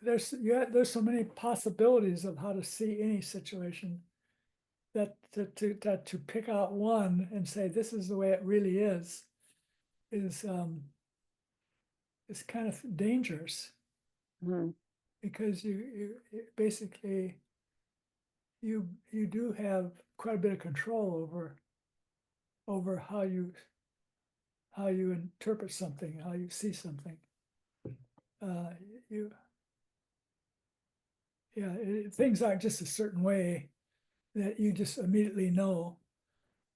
there's so many possibilities of how to see any situation that to pick out one and say this is the way it really is is kind of dangerous Mhm. because basically you do have quite a bit of control over how you interpret something, how you see something. Uh, you yeah, things aren't just a certain way that you just immediately know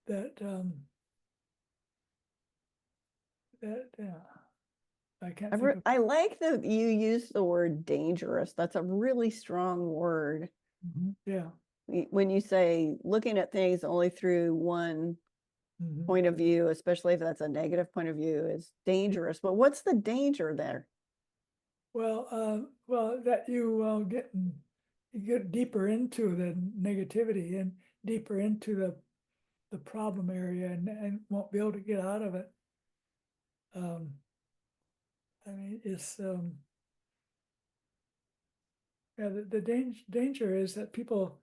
that that yeah. I can't think of. I like that you use the word dangerous. That's a really strong word. Yeah. When you say looking at things only through one Mhm. point of view, especially if that's a negative point of view, is dangerous. But what's the danger there? Well, that you get deeper into the negativity and deeper into the problem area and won't be able to get out of it. Um, I mean, it's yeah, the danger is that people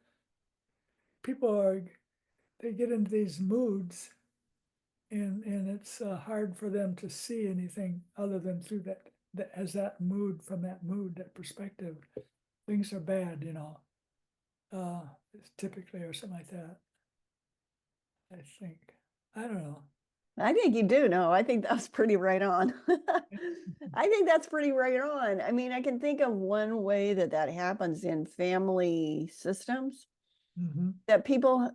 are they get into these moods and it's hard for them to see anything other than through that as that mood from that mood, that perspective. Things are bad, uh, typically or something like that. I think. I don't know. I think you do know. I think that's pretty right on. I think that's pretty right on. I mean, I can think of one way that that happens in family systems Mm-hmm. that people,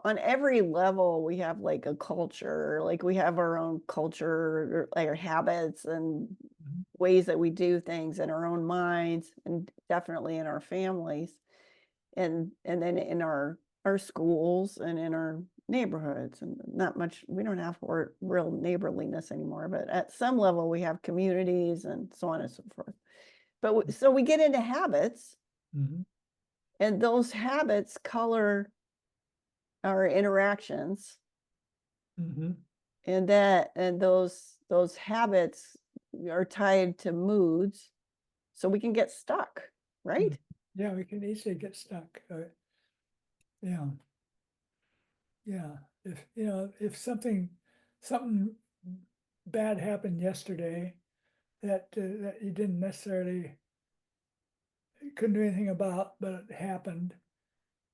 on every level, we have like a culture, like we have our own culture, or like our habits and Mm-hmm. ways that we do things in our own minds, and definitely in our families, and then in our schools and in our neighborhoods. And not much, we don't have real neighborliness anymore, but at some level we have communities and so on and so forth. But so we get into habits, Mm-hmm. and those habits color our interactions, Mm-hmm. and those habits are tied to moods, so we can get stuck, Mm-hmm. right? Yeah, we can easily get stuck. Yeah, yeah. If something bad happened yesterday that you didn't necessarily couldn't do anything about, but it happened,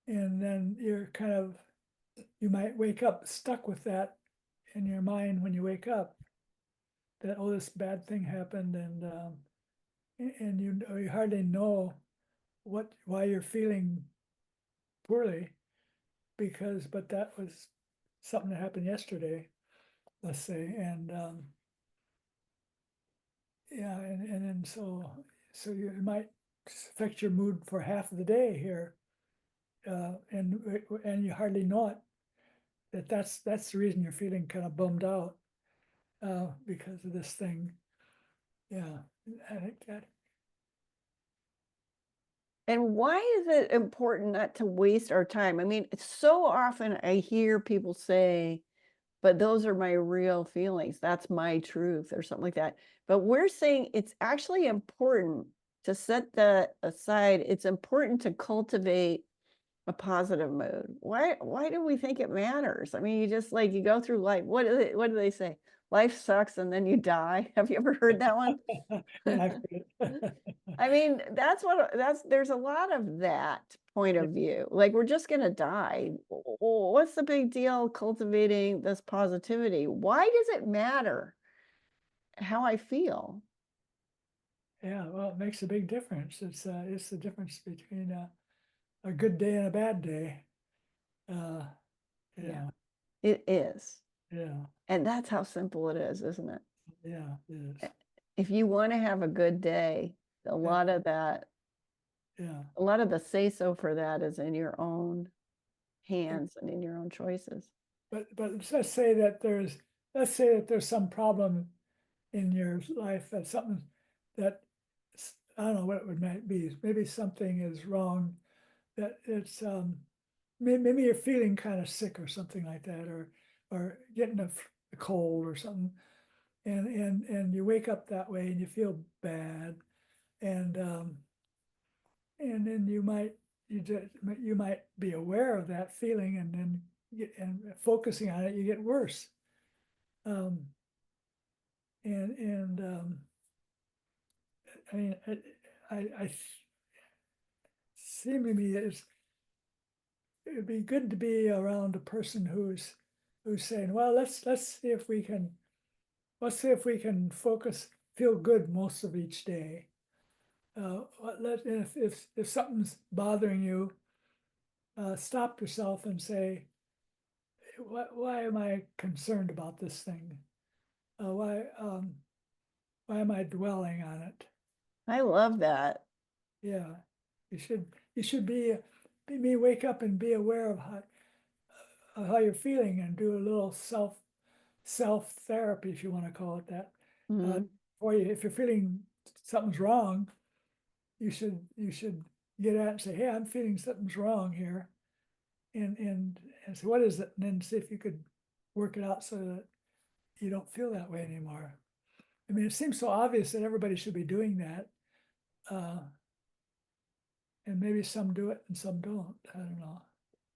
and then you might wake up stuck with that in your mind when you wake up that oh this bad thing happened and you hardly know why you're feeling poorly because but that was something that happened yesterday, let's say, and yeah, and then so it might affect your mood for half of the day here, and you hardly know it that's the reason you're feeling kind of bummed out because of this thing. Yeah, I think that. And why is it important not to waste our time? I mean, it's so often I hear people say, but those are my real feelings. That's my truth, or something like that. But we're saying it's actually important to set that aside. It's important to cultivate a positive mood. Why do we think it matters? I mean, you just like you go through life. What do they say? Life sucks and then you die. Have you ever heard that one? Yeah, I've heard it. I mean, there's a lot of that point Yeah, of view. Like we're just gonna die. What's the big deal cultivating this positivity? Why does it matter how I feel? yeah, well, it makes a big difference. It's the difference between a good day and a bad day. Uh, Yeah, yeah, it is. yeah, And that's how simple it is, isn't it? yeah, it is. If you want to have a good day, a Yeah, lot of that, yeah. a lot of the say so for that is in your own hands and in your own choices. But let's say that there's some problem in your life that's something that I don't know what it would might be. Maybe something is wrong that it's maybe you're feeling kind of sick or something like that, or getting a cold or something, and you wake up that way and you feel bad, and then you might be aware of that feeling, and then and focusing on it, you get worse. Um, and I mean, I seem to me it'd be good to be around a person who's saying, well, let's see if we can feel good most of each day. If something's bothering you, stop yourself and say, why am I concerned about this thing? Why am I dwelling on it? I love that. Yeah, you should wake up and be aware of how you're feeling, and do a little self therapy, if you want to call it that. Mhm. Or if you're feeling something's wrong, you should get out and say, hey, I'm feeling something's wrong here, and say, what is it? And then see if you could work it out so that you don't feel that way anymore. I mean, it seems so obvious that everybody should be doing that. And maybe some do it and some don't. I don't know.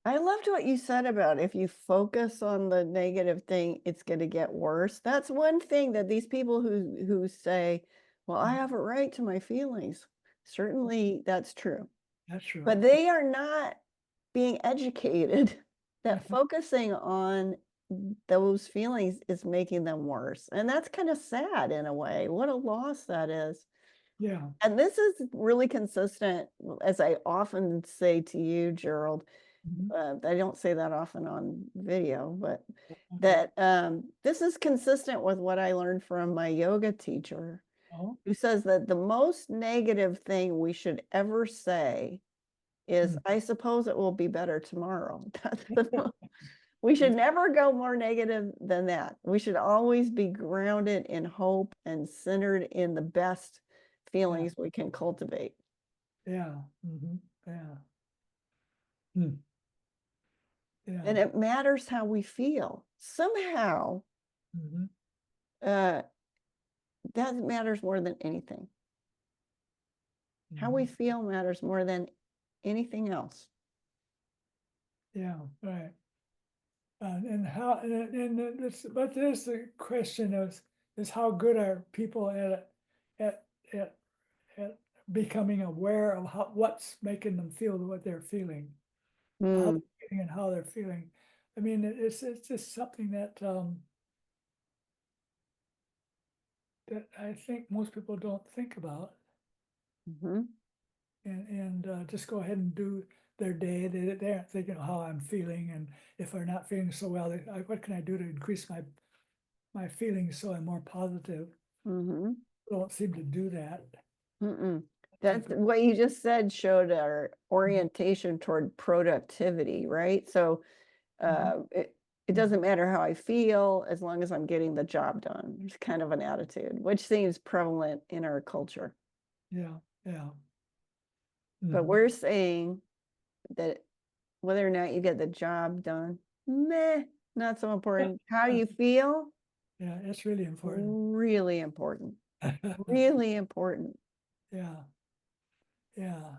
I loved what you said about if you focus on the negative thing, it's going to get worse. That's one thing that these people who say, well, I have a right to my feelings. Certainly that's true. That's true. But they are not being educated that focusing on those feelings is making them worse. And that's kind of sad in a way. What a loss that is. Yeah. And this is really consistent, as I often say to you, Gerald. Mhm. I don't say that often on video, but Okay. that this is consistent with what I learned from my yoga teacher, Oh. who says that the most negative thing we should ever say is, Mm. I suppose it will be better tomorrow. We should never go more negative than that. We should always be grounded in hope and centered in the best feelings we can cultivate. Yeah. Yeah. Hmm. Yeah. And it matters how we feel. Somehow, Mhm. uh, that matters more than anything. How we Mhm. feel matters more than anything else. Yeah. Right. And how and it's, but there's the question is how good are people at at at becoming aware of what's making them feel what they're feeling, how Mm, they're feeling and how they're feeling. I mean, it's just something that I think most people don't think about, mhm, and just go ahead and do their day. They aren't thinking of how I'm feeling, and if they're not feeling so well, what can I do to increase my feelings so I'm more positive? mhm, People don't seem to do that. mm-mm. That's what you just said showed our orientation toward productivity, right? So Mhm. it doesn't matter how I feel as long as I'm getting the job done. It's kind of an attitude, which seems prevalent in our culture. Yeah, yeah. But Mhm. we're saying that whether or not you get the job done, meh, not so important. How you feel, Yeah, it's really important. really important. Really important. Yeah, yeah.